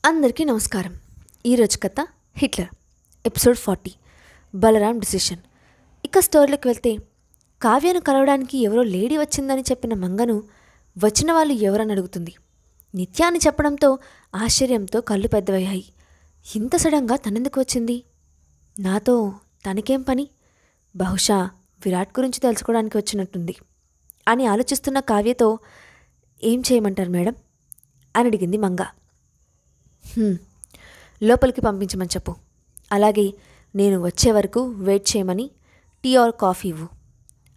అందరికీ నమస్కారం. ఈరోజు కథ హిట్లర్ ఎపిసోడ్ 40 బలరాం డిసిషన్. ఇక స్టోరీలోకి వెళ్తే కావ్యను కలవడానికి ఎవరో లేడీ వచ్చిందని చెప్పిన మంగను వచ్చిన వాళ్ళు ఎవరని అడుగుతుంది. నిత్య అని చెప్పడంతో ఆశ్చర్యంతో కళ్ళు పెద్దవయ్యాయి. ఇంత సడన్గా తనెందుకు వచ్చింది? నాతో తనకేం పని? బహుశా విరాట్ గురించి తెలుసుకోవడానికి వచ్చినట్టుంది అని ఆలోచిస్తున్న కావ్యతో ఏం చేయమంటారు మేడం అని అడిగింది మంగ. లోపలికి పంపించమని చెప్పు. అలాగే నేను వచ్చే వరకు వెయిట్ చేయమని టీ ఆర్ కాఫీ ఇవ్వు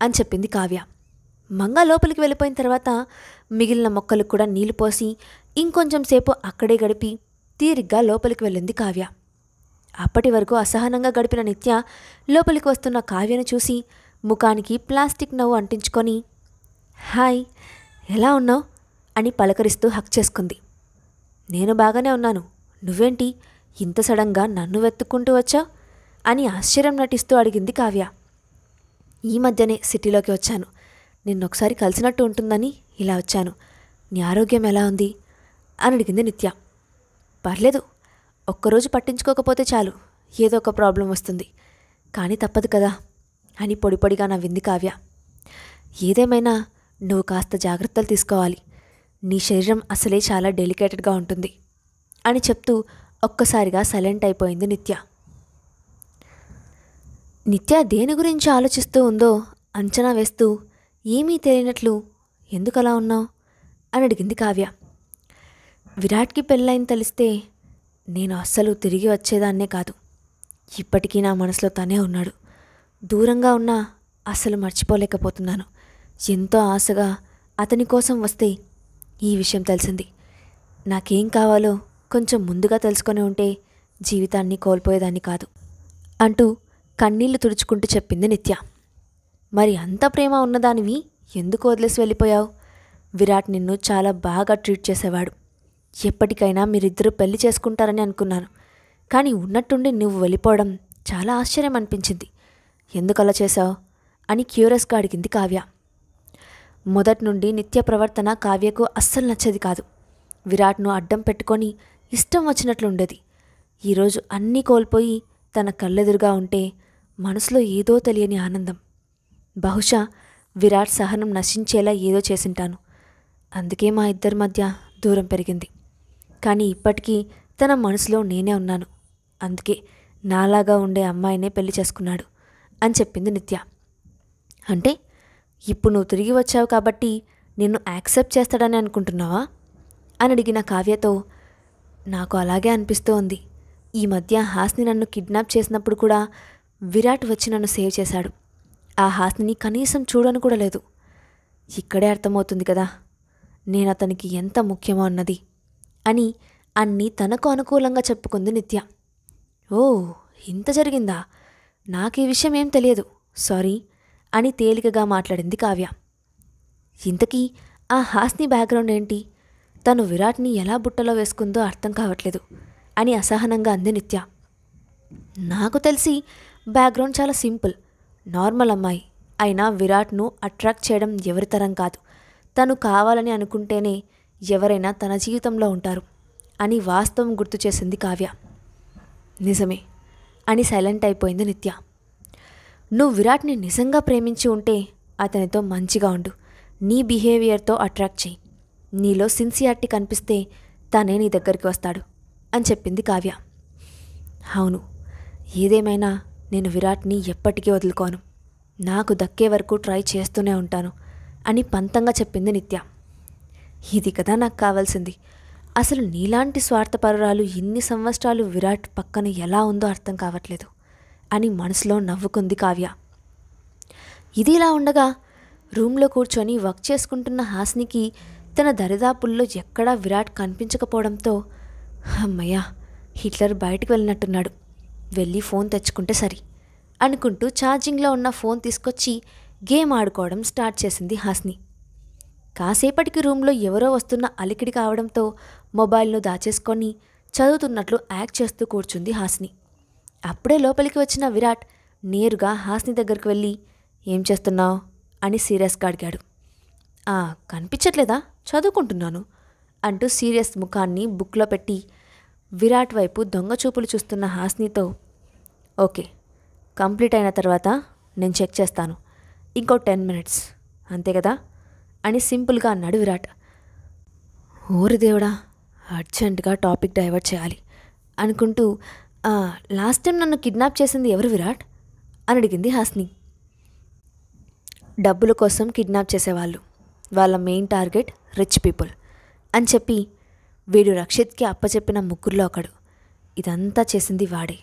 అని చెప్పింది కావ్య. మంగ లోపలికి వెళ్ళిపోయిన తర్వాత మిగిలిన మొక్కలకు కూడా నీళ్లు పోసి ఇంకొంచెం సేపు అక్కడే గడిపి తీరిగ్గా లోపలికి వెళ్ళింది కావ్య. అప్పటి వరకు అసహనంగా గడిపిన నిత్య లోపలికి వస్తున్న కావ్యను చూసి ముఖానికి ప్లాస్టిక్ నవ్వు అంటించుకొని హాయ్ ఎలా ఉన్నావు అని పలకరిస్తూ హక్ చేసుకుంది. నేను బాగానే ఉన్నాను, నువ్వేంటి ఇంత సడన్గా నన్ను వెతుక్కుంటూ వచ్చావు అని ఆశ్చర్యం నటిస్తూ అడిగింది కావ్య. ఈ మధ్యనే సిటీలోకి వచ్చాను, నిన్నొకసారి కలిసినట్టు ఉంటుందని ఇలా వచ్చాను. నీ ఆరోగ్యం ఎలా ఉంది అని అడిగింది నిత్య. పర్లేదు, ఒక్కరోజు పట్టించుకోకపోతే చాలు ఏదో ఒక ప్రాబ్లం వస్తుంది, కానీ తప్పదు కదా అని పొడిపొడిగా నవ్వింది కావ్య. ఏదేమైనా నువ్వు కాస్త జాగ్రత్తలు తీసుకోవాలి, నీ శరీరం అసలే చాలా డెలికేటెడ్గా ఉంటుంది అని చెప్తూ ఒక్కసారిగా సైలెంట్ అయిపోయింది నిత్య. నిత్య దేని గురించి ఆలోచిస్తూ ఉందో అంచనా వేస్తూ ఏమీ తెలియనట్లు ఎందుకలా ఉన్నావు అని అడిగింది కావ్య. విరాట్కి పెళ్ళైన తెలిస్తే నేను అస్సలు తిరిగి వచ్చేదాన్నే కాదు. ఇప్పటికీ నా మనసులో తనే ఉన్నాడు. దూరంగా ఉన్నా అస్సలు మర్చిపోలేకపోతున్నాను. ఎంతో ఆశగా అతని కోసం వస్తే ఈ విషయం తెలిసింది. నాకేం కావాలో కొంచెం ముందుగా తెలుసుకొని ఉంటే జీవితాన్ని కోల్పోయేదాన్ని కాదు అంటూ కన్నీళ్లు తుడుచుకుంటూ చెప్పింది నిత్య. మరి అంత ప్రేమ ఉన్నదానివి ఎందుకు వదిలేసి వెళ్ళిపోయావు? విరాట్ నిన్ను చాలా బాగా ట్రీట్ చేసేవాడు. ఎప్పటికైనా మీరిద్దరూ పెళ్లి చేసుకుంటారని అనుకున్నాను, కానీ ఉన్నట్టుండి నువ్వు వెళ్ళిపోవడం చాలా ఆశ్చర్యం అనిపించింది. ఎందుకలా చేశావు అని క్యూరియస్గా అడిగింది కావ్య. మొదటి నుండి నిత్య ప్రవర్తన కావ్యకు అస్సలు నచ్చేది కాదు. విరాట్ను అడ్డం పెట్టుకొని ఇష్టం వచ్చినట్లుండేది. ఈరోజు అన్నీ కోల్పోయి తన కళ్ళెదురుగా ఉంటే మనసులో ఏదో తెలియని ఆనందం. బహుశా విరాట్ సహనం నశించేలా ఏదో చేసింటాను, అందుకే మా ఇద్దరి మధ్య దూరం పెరిగింది. కానీ ఇప్పటికీ తన మనసులో నేనే ఉన్నాను, అందుకే నాలాగా ఉండే అమ్మాయినే పెళ్లి చేసుకున్నాడు అని చెప్పింది నిత్య. అంటే ఇప్పుడు నువ్వు తిరిగి వచ్చావు కాబట్టి నిన్ను యాక్సెప్ట్ చేస్తాడని అనుకుంటున్నావా అని అడిగిన కావ్యతో నాకు అలాగే అనిపిస్తూ ఉంది. ఈ మధ్య హాస్ని నన్ను కిడ్నాప్ చేసినప్పుడు కూడా విరాట్ వచ్చి నన్ను సేవ్ చేశాడు. ఆ హాస్నిని కనీసం చూడను కూడా లేదు. ఇక్కడే అర్థమవుతుంది కదా నేను అతనికి ఎంత ముఖ్యమో అన్నది అని అన్నీ తనకు అనుకూలంగా చెప్పుకుంది నిత్య. ఓ ఇంత జరిగిందా? నాకు ఈ విషయం ఏం తెలియదు, సారీ అని తేలికగా మాట్లాడింది కావ్య. ఇంతకీ ఆ హాస్ని బ్యాక్గ్రౌండ్ ఏంటి? తను విరాట్ని ఎలా బుట్టలో వేసుకుందో అర్థం కావట్లేదు అని అసహనంగా అంది నిత్య. నాకు తెలిసి బ్యాక్గ్రౌండ్ చాలా సింపుల్, నార్మల్ అమ్మాయి. అయినా విరాట్ను అట్రాక్ట్ చేయడం ఎవరి తరం కాదు. తను కావాలని అనుకుంటేనే ఎవరైనా తన జీవితంలో ఉంటారు అని వాస్తవం గుర్తు చేసింది కావ్య. నిజమే అని సైలెంట్ అయిపోయింది నిత్య. నువ్వు విరాట్ని నిజంగా ప్రేమించి ఉంటే అతనితో మంచిగా ఉండు, నీ బిహేవియర్తో అట్రాక్ట్ చేయి. నీలో సిన్సియారిటీ కనిపిస్తే తనే నీ దగ్గరికి వస్తాడు అని చెప్పింది కావ్య. అవును, ఏదేమైనా నేను విరాట్ని ఎప్పటికీ వదులుకోను, నాకు దక్కే వరకు ట్రై చేస్తూనే ఉంటాను అని పంతంగా చెప్పింది నిత్య. ఇది కదా నాకు కావాల్సింది. అసలు నీలాంటి స్వార్థపరురాలు ఇన్ని సంవత్సరాలు విరాట్ పక్కన ఎలా ఉందో అర్థం కావట్లేదు అని మనసులో నవ్వుకుంది కావ్య. ఇది ఇలా ఉండగా రూమ్లో కూర్చొని వర్క్ చేసుకుంటున్న హాస్నికి తన దరిదాపుల్లో ఎక్కడా విరాట్ కనిపించకపోవడంతో అమ్మయ్య హిట్లర్ బయటికి వెళ్ళినట్టున్నాడు, వెళ్ళి ఫోన్ తెచ్చుకుంటే సరి అనుకుంటూ ఛార్జింగ్లో ఉన్న ఫోన్ తీసుకొచ్చి గేమ్ ఆడుకోవడం స్టార్ట్ చేసింది హాస్ని. కాసేపటికి రూమ్లో ఎవరో వస్తున్న అలికిడి కావడంతో మొబైల్ను దాచేసుకొని చదువుతున్నట్లు యాక్ట్ చేస్తూ కూర్చుంది హాస్ని. అప్పుడే లోపలికి వచ్చిన విరాట్ నేరుగా హాస్ని దగ్గరికి వెళ్ళి ఏం చేస్తున్నావు అని సీరియస్గా అడిగాడు. కనిపించట్లేదా? చదువుకుంటున్నాను అంటూ సీరియస్ ముఖాన్ని బుక్లో పెట్టి విరాట్ వైపు దొంగచూపులు చూస్తున్న హాస్నితో, ఓకే, కంప్లీట్ అయిన తర్వాత నేను చెక్ చేస్తాను, ఇంకో 10 మినిట్స్ అంతే కదా అని సింపుల్గా అన్నాడు విరాట్. ఓరి దేవుడా, అర్జెంటుగా టాపిక్ డైవర్ట్ చేయాలి అనుకుంటూ, లాస్ట్ టైం నన్ను కిడ్నాప్ చేసింది ఎవరు విరాట్ అని అడిగింది హాస్ని. డబ్బుల కోసం కిడ్నాప్ చేసేవాళ్ళు, వాళ్ళ మెయిన్ టార్గెట్ రిచ్ పీపుల్ అని చెప్పి, వీడు రక్షిత్కి అప్పచెప్పిన ముగ్గురులో ఒకడు. ఇదంతా చేసింది వాడే.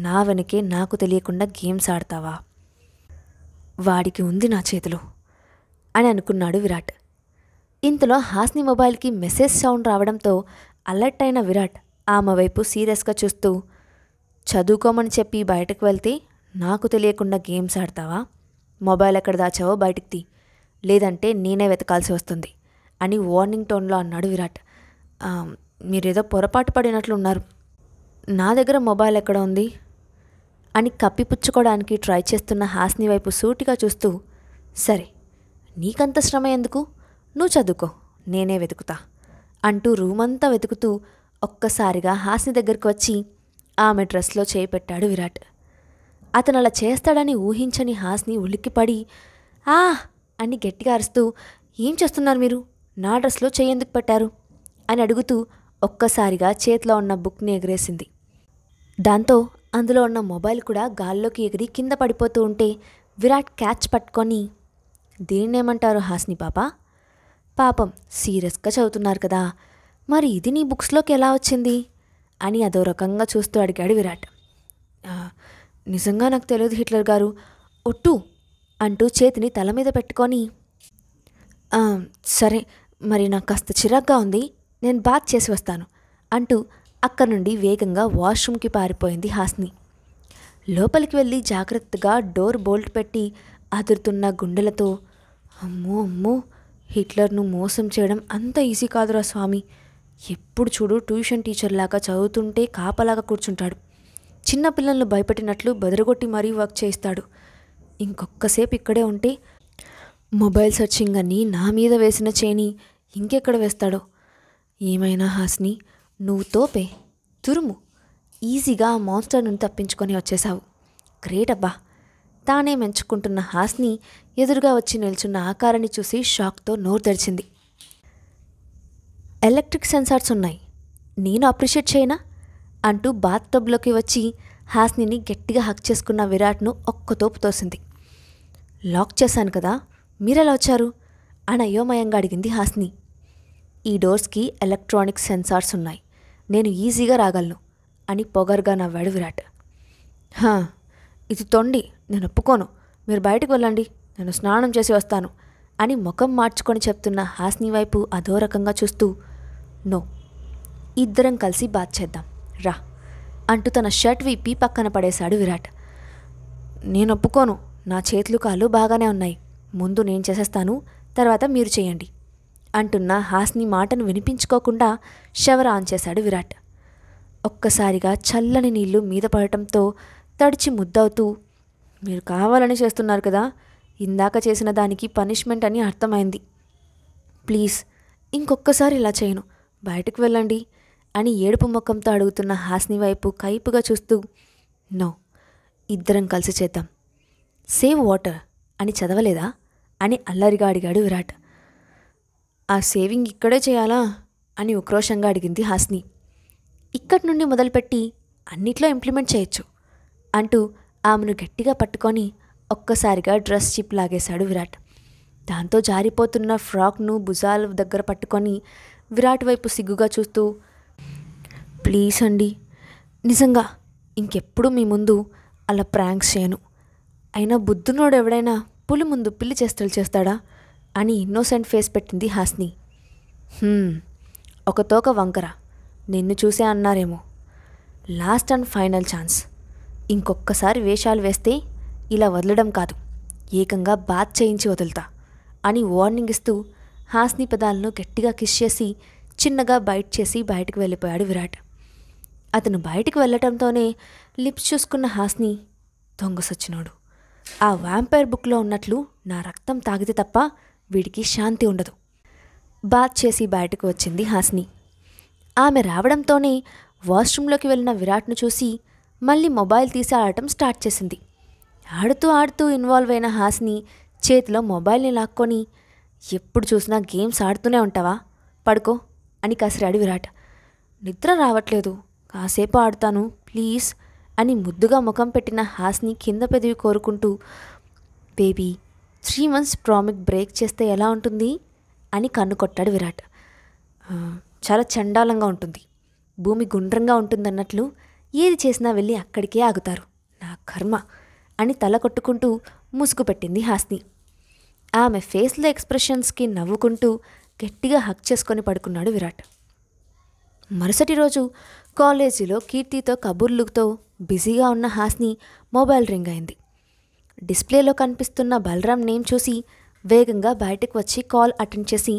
నా వెనకే నాకు తెలియకుండా గేమ్స్ ఆడతావా? వాడికి ఉంది నా చేతిలో అని అనుకున్నాడు విరాట్. ఇంతలో హాస్ని మొబైల్కి మెసేజ్ సౌండ్ రావడంతో అలర్ట్ అయిన విరాట్ ఆమె వైపు సీరియస్గా చూస్తూ, చదువుకోమని చెప్పి బయటకు వెళ్తే నాకు తెలియకుండా గేమ్స్ ఆడతావా? మొబైల్ ఎక్కడ దాచావో బయటికి తీ, లేదంటే నేనే వెతకాల్సి వస్తుంది అని వార్నింగ్ టోన్లో అన్నాడు విరాట్. మీరేదో పొరపాటు పడినట్లున్నారు. నా దగ్గర మొబైల్ ఎక్కడ ఉంది అని కప్పిపుచ్చుకోవడానికి ట్రై చేస్తున్న హాస్ని వైపు సూటిగా చూస్తూ, సరే నీకంత శ్రమ ఎందుకు, నువ్వు చదువుకో, నేనే వెతుకుతా అంటూ రూమంతా వెతుకుతూ ఒక్కసారిగా హాస్ని దగ్గరికి వచ్చి ఆమె డ్రెస్లో చేయి పెట్టాడు విరాట్. అతను అలా చేస్తాడని ఊహించని హాస్ని ఉలిక్కిపడి ఆ అని గట్టిగా అరుస్తూ, ఏం చేస్తున్నారు మీరు, నా డ్రెస్లో చేయి ఎందుకు పెట్టారు అని అడుగుతూ ఒక్కసారిగా చేతిలో ఉన్న బుక్ని ఎగరేసింది. దాంతో అందులో ఉన్న మొబైల్ కూడా గాల్లోకి ఎగిరి కింద పడిపోతూ ఉంటే విరాట్ క్యాచ్ పట్టుకొని, దీన్నేమంటారు హాస్ని పాప, పాపం సీరియస్గా చదువుతున్నారు కదా, మరి ఇది నీ బుక్స్లోకి ఎలా వచ్చింది అని అదో రకంగా చూస్తూ అడిగాడు విరాట్. నిజంగా నాకు తెలియదు హిట్లర్ గారు, ఒట్టు అంటూ చేతిని తల మీద పెట్టుకొని, సరే మరి నాకు కాస్త చిరాగ్గా ఉంది, నేను బాత్ చేసి వస్తాను అంటూ అక్కడి నుండి వేగంగా వాష్రూమ్కి పారిపోయింది హాస్ని. లోపలికి వెళ్ళి జాగ్రత్తగా డోర్ బోల్ట్ పెట్టి అదురుతున్న గుండెలతో, అమ్మో అమ్మో, హిట్లర్ను మోసం చేయడం అంత ఈజీ కాదురా స్వామి, ఎప్పుడు చూడు ట్యూషన్ టీచర్లాగా చదువుతుంటే కాపలాగా కూర్చుంటాడు, చిన్నపిల్లలను భయపెట్టినట్లు బెదరగొట్టి మరీ వర్క్ చేయిస్తాడు, ఇంకొక్కసేపు ఇక్కడే ఉంటే మొబైల్ సర్చింగ్ అని నా మీద వేసిన చేని ఇంకెక్కడ వేస్తాడో. ఏమైనా హాస్ని, నువ్వు తోపే, తురుము, ఈజీగా ఆ మాన్స్టర్ నుండి తప్పించుకొని వచ్చేశావు, గ్రేట్ అబ్బా. తానే మెంచుకుంటున్న హాస్ని ఎదురుగా వచ్చి నిల్చున్న ఆకారాన్ని చూసి షాక్తో నోరు తెరిచింది. ఎలక్ట్రిక్ సెన్సార్స్ ఉన్నాయి, నేను అప్రిషియేట్ చేయనా అంటూ బాత్ టబ్లోకి వచ్చి హాస్నిని గట్టిగా హక్ చేసుకున్న విరాట్ను ఒక్క తోపు తోసింది. లాక్ చేశాను కదా, మీరెలా వచ్చారు అని అయోమయంగా అడిగింది హాస్ని. ఈ డోర్స్కి ఎలక్ట్రానిక్ సెన్సార్స్ ఉన్నాయి, నేను ఈజీగా రాగలను అని పొగరుగా నవ్వాడు విరాట్. ఇది తొండి, నేను ఒప్పుకోను, మీరు బయటకు వెళ్ళండి, నేను స్నానం చేసి వస్తాను అని ముఖం మార్చుకొని చెప్తున్న హాస్ని వైపు అదో రకంగా చూస్తూ, నో, ఇద్దరం కలిసి బాత్ చేద్దాం రా అంటూ తన షర్ట్ విప్పి పక్కన పడేశాడు విరాట్. నేను ఒప్పుకోను, నా చేతులు కాళ్ళు బాగానే ఉన్నాయి, ముందు నేను చేసేస్తాను, తర్వాత మీరు చేయండి అంటున్న హాస్ని మాటను వినిపించుకోకుండా షవర్ ఆన్ చేశాడు విరాట్. ఒక్కసారిగా చల్లని నీళ్లు మీద పడటంతో తడిచి ముద్దవుతూ, మీరు కావాలని చేస్తున్నారు కదా, ఇందాక చేసిన దానికి పనిష్మెంట్ అని అర్థమైంది, ప్లీజ్ ఇంకొక్కసారి ఇలా చేయను, బయటకు వెళ్ళండి అని ఏడుపు ముఖంతో అడుగుతున్న హాస్ని వైపు కైపుగా చూస్తూ, నో, ఇద్దరం కలిసి చేద్దాం, సేవ్ వాటర్ అని చదవలేదా అని అల్లరిగా అడిగాడు విరాట్. ఆ సేవింగ్ ఇక్కడే చేయాలా అని ఉక్రోషంగా అడిగింది హాస్ని. ఇక్కడి నుండి మొదలుపెట్టి అన్నిట్లో ఇంప్లిమెంట్ చేయొచ్చు అంటూ ఆమెను గట్టిగా పట్టుకొని ఒక్కసారిగా డ్రెస్ చిప్ లాగేశాడు విరాట్. దాంతో జారిపోతున్న ఫ్రాక్ను భుజాల దగ్గర పట్టుకొని విరాట్ వైపు సిగ్గుగా చూస్తూ, ప్లీజ్ అండి, నిజంగా ఇంకెప్పుడు మీ ముందు అలా ప్రాంక్స్ చేయను, అయినా బుద్ధునోడు ఎవడైనా పులి ముందు పిల్లి చేష్టలు చేస్తాడా అని ఇన్నోసెంట్ ఫేస్ పెట్టింది హాస్ని. ఒక తోక వంకర, నిన్ను చూసే అన్నారేమో, లాస్ట్ అండ్ ఫైనల్ ఛాన్స్, ఇంకొక్కసారి వేషాలు వేస్తే ఇలా వదలడం కాదు, ఏకంగా బాత్ చేయించి వదులుతా అని వార్నింగ్ ఇస్తూ హాస్ని పెదాలను గట్టిగా కిస్ చేసి చిన్నగా బైట్ చేసి బయటకు వెళ్ళిపోయాడు విరాట్. అతను బయటికి వెళ్ళటంతోనే లిప్స్ చూసుకున్న హాస్ని, దొంగ సచ్చినోడు, ఆ వ్యాంపైర్ బుక్లో ఉన్నట్లు నా రక్తం తాగితే తప్ప వీడికి శాంతి ఉండదు. బాత్ చేసి బయటకు వచ్చింది హాస్ని. ఆమె రావడంతోనే వాష్రూంలోకి వెళ్ళిన విరాట్ను చూసి మళ్ళీ మొబైల్ తీసి ఆడటం స్టార్ట్ చేసింది. ఆడుతూ ఆడుతూ ఇన్వాల్వ్ అయిన హాసిని చేతిలో మొబైల్ని లాక్కొని, ఎప్పుడు చూసినా గేమ్స్ ఆడుతూనే ఉంటావా, పడుకో అని కసిరాడు విరాట్. నిద్ర రావట్లేదు, కాసేపు ఆడుతాను ప్లీజ్ అని ముద్దుగా ముఖం పెట్టిన హాసిని కింద పెదవి కోరుకుంటూ, బేబీ 3 months ప్రామిక్ బ్రేక్ చేస్తే ఎలా ఉంటుంది అని కన్ను కొట్టాడు విరాట్. చాలా చండాలంగా ఉంటుంది, భూమి గుండ్రంగా ఉంటుందన్నట్లు ఏది చేసినా వెళ్ళి అక్కడికే ఆగుతారు, నా కర్మ అని తల కొట్టుకుంటూ ముసుగు పెట్టింది హాసిని. ఆమె ఫేస్లో ఎక్స్ప్రెషన్స్కి నవ్వుకుంటూ గట్టిగా హక్ చేసుకొని పడుకున్నాడు విరాట్. మరుసటి రోజు కాలేజీలో కీర్తితో కబుర్లుతో బిజీగా ఉన్న హాసిని మొబైల్ రింగ్ అయింది. డిస్ప్లేలో కనిపిస్తున్న బలరాం నేమ్ చూసి వేగంగా బయటకు వచ్చి కాల్ అటెండ్ చేసి,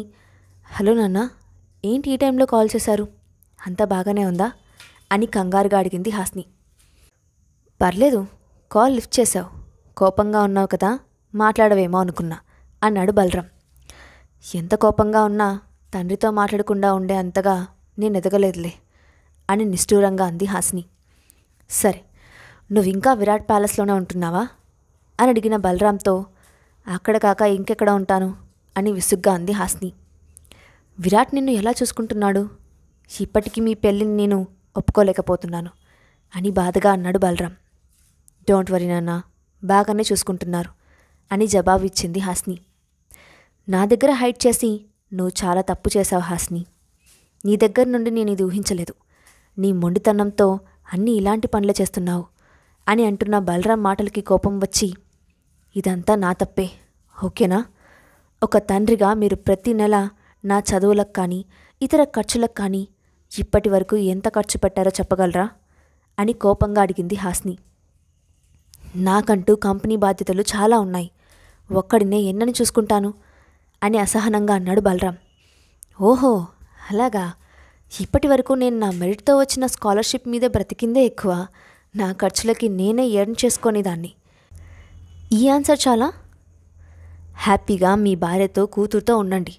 హలో నాన్న, ఏంటి ఈ టైంలో కాల్ చేశారు, అంతా బాగానే ఉందా అని కంగారుగా అడిగింది హాసిని. పర్లేదు, కాల్ లిఫ్ట్ చేశావు, కోపంగా ఉన్నావు కదా, మాట్లాడవేమో అనుకున్నా అన్నాడు బలరాం. ఎంత కోపంగా ఉన్నా తండ్రితో మాట్లాడకుండా ఉండే అంతగా నేను ఎదగలేదులే అని నిష్ఠూరంగా అంది హాసిని. సరే, నువ్వింకా విరాట్ ప్యాలెస్లోనే ఉంటున్నావా అని అడిగిన బలరాంతో, అక్కడ కాక ఇంకెక్కడ ఉంటాను అని విసుగ్గా అంది హాసిని. విరాట్ నిన్ను ఎలా చూసుకుంటున్నాడు, ఇప్పటికీ మీ పెళ్ళిని నేను ఒప్పుకోలేకపోతున్నాను అని బాధగా అన్నాడు బలరాం. డోంట్ వరీ నాన్న, బాగానే చూసుకుంటున్నారు అని జవాబు ఇచ్చింది హాసిని. నా దగ్గర హైడ్ చేసి నువ్వు చాలా తప్పు చేశావు హాసిని, నీ దగ్గర నుండి నేను ఇది ఊహించలేదు, నీ మొండితనంతో అన్నీ ఇలాంటి పనులే చేస్తున్నావు అని అంటున్న బలరాం మాటలకి కోపం వచ్చి, ఇదంతా నా తప్పే, ఓకేనా, ఒక తండ్రిగా మీరు ప్రతి నెల నా చదువులకు కానీ ఇతర ఖర్చులకు కానీ ఇప్పటి వరకు ఎంత ఖర్చు పెట్టారో చెప్పగలరా అని కోపంగా అడిగింది హాసిని. నాకంటూ కంపెనీ బాధ్యతలు చాలా ఉన్నాయి, ఒక్కడినే ఎన్నని చూసుకుంటాను అని అసహనంగా అన్నాడు బలరాం. ఓహో అలాగా, ఇప్పటి వరకు నేను నా మెరిట్తో వచ్చిన స్కాలర్షిప్ మీదే బ్రతికిందే ఎక్కువ, నా ఖర్చులకి నేనే ఎర్న్ చేసుకునేదాన్ని, ఈ ఆన్సర్ చాలా, హ్యాపీగా మీ భార్యతో కూతురుతో ఉండండి,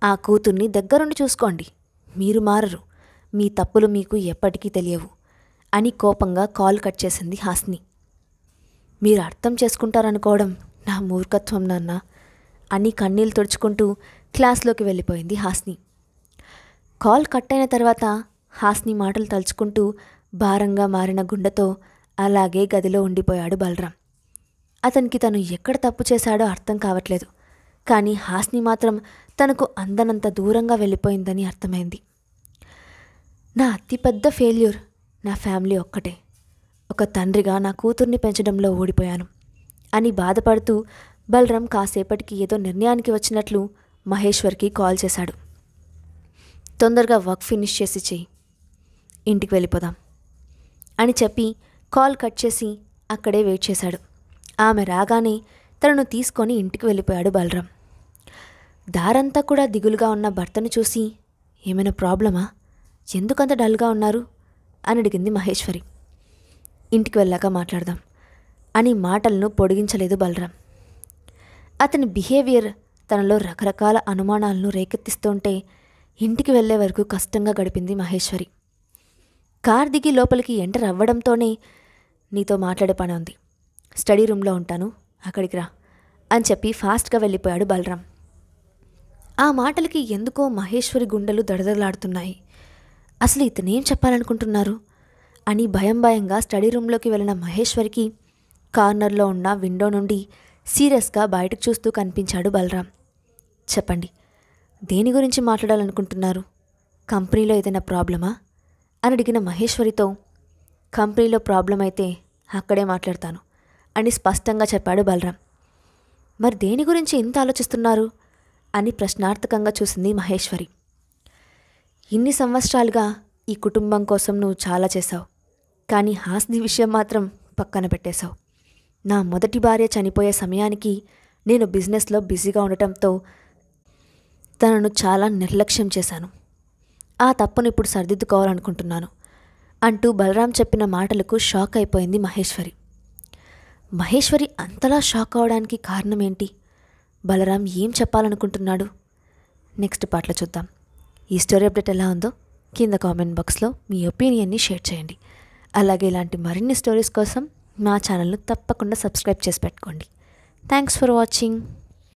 ఆ కూతుర్ని దగ్గరుండి చూసుకోండి, మీరు మారరు, మీ తప్పులు మీకు ఎప్పటికీ తెలియవు అని కోపంగా కాల్ కట్ చేసింది హాసిని. మీరు అర్థం చేసుకుంటారనుకోవడం నా మూర్ఖత్వం నాన్న అని కన్నీళ్ళు తుడుచుకుంటూ క్లాస్లోకి వెళ్ళిపోయింది హాసిని. కాల్ కట్ అయిన తర్వాత హాసిని మాటలు తలుచుకుంటూ భారంగా మారిన గుండెతో అలాగే గదిలో ఉండిపోయాడు బలరాం. అతనికి తను ఎక్కడ తప్పు చేశాడో అర్థం కావట్లేదు, కానీ హాసిని మాత్రం తనకు అందనంత దూరంగా వెళ్ళిపోయిందని అర్థమైంది. నా అతిపెద్ద ఫెయిల్యూర్ నా ఫ్యామిలీ ఒక్కటే, ఒక తండ్రిగా నా కూతుర్ని పెంచడంలో ఓడిపోయాను అని బాధపడుతూ బలరాం కాసేపటికి ఏదో నిర్ణయానికి వచ్చినట్లు మహేశ్వర్కి కాల్ చేశాడు. తొందరగా వర్క్ ఫినిష్ చేసి చెయ్యి, ఇంటికి వెళ్ళిపోదాం అని చెప్పి కాల్ కట్ చేసి అక్కడే వెయిట్ చేశాడు. ఆమె రాగానే తనను తీసుకొని ఇంటికి వెళ్ళిపోయాడు బలరాం. దారంతా కూడా దిగులుగా ఉన్న భర్తను చూసి, ఏమైనా ప్రాబ్లమా, ఎందుకంత డల్గా ఉన్నారు అని అడిగింది మహేశ్వరి. ఇంటికి వెళ్ళాక మాట్లాడదాం అని మాటలను పొడిగించలేదు బలరాం. అతని బిహేవియర్ తనలో రకరకాల అనుమానాలను రేకెత్తిస్తుంటే ఇంటికి వెళ్లే వరకు కష్టంగా గడిపింది మహేశ్వరి. కార్ దిగి లోపలికి ఎంటర్ అవ్వడంతోనే, నీతో మాట్లాడే పని ఉంది, స్టడీ రూమ్లో ఉంటాను, అక్కడికి రా అని చెప్పి ఫాస్ట్గా వెళ్ళిపోయాడు బలరాం. ఆ మాటలకి ఎందుకో మహేశ్వరి గుండెలు దడదలాడుతున్నాయి. అసలు ఇతనేం చెప్పాలనుకుంటున్నారు అని భయంగా స్టడీ రూమ్లోకి వెళ్ళిన మహేశ్వరికి కార్నర్లో ఉన్న విండో నుండి సీరియస్గా బయటకు చూస్తూ కనిపించాడు బలరాం. చెప్పండి, దేని గురించి మాట్లాడాలనుకుంటున్నారు, కంపెనీలో ఏదైనా ప్రాబ్లమా అని అడిగిన మహేశ్వరితో, కంపెనీలో ప్రాబ్లం అయితే అక్కడే మాట్లాడతాను అని స్పష్టంగా చెప్పాడు బలరాం. మరి దేని గురించి ఇంత ఆలోచిస్తున్నారు అని ప్రశ్నార్థకంగా చూసింది మహేశ్వరి. ఇన్ని సంవత్సరాలుగా ఈ కుటుంబం కోసం నువ్వు చాలా చేశావు, కానీ హాసిని విషయం మాత్రం పక్కన పెట్టేశావు. నా మొదటి భార్య చనిపోయే సమయానికి నేను బిజినెస్లో బిజీగా ఉండటంతో తనను చాలా నిర్లక్ష్యం చేశాను. ఆ తప్పును ఇప్పుడు సరిదిద్దుకోవాలనుకుంటున్నాను అంటూ బలరాం చెప్పిన మాటలకు షాక్ అయిపోయింది మహేశ్వరి. మహేశ్వరి అంతలా షాక్ అవడానికి కారణం ఏంటి, బలరాం ఏం చెప్పాలనుకుంటున్నాడు? నెక్స్ట్ పార్ట్లో చూద్దాం. ఈ స్టోరీ అప్డేట్ ఎలా ఉందో కింద కామెంట్ బాక్స్లో మీ ఒపీనియన్ని షేర్ చేయండి. అలాగే ఇలాంటి మరిన్ని స్టోరీస్ కోసం మా ఛానల్ను తప్పకుండా సబ్స్క్రైబ్ చేసి పెట్టుకోండి. Thanks for watching.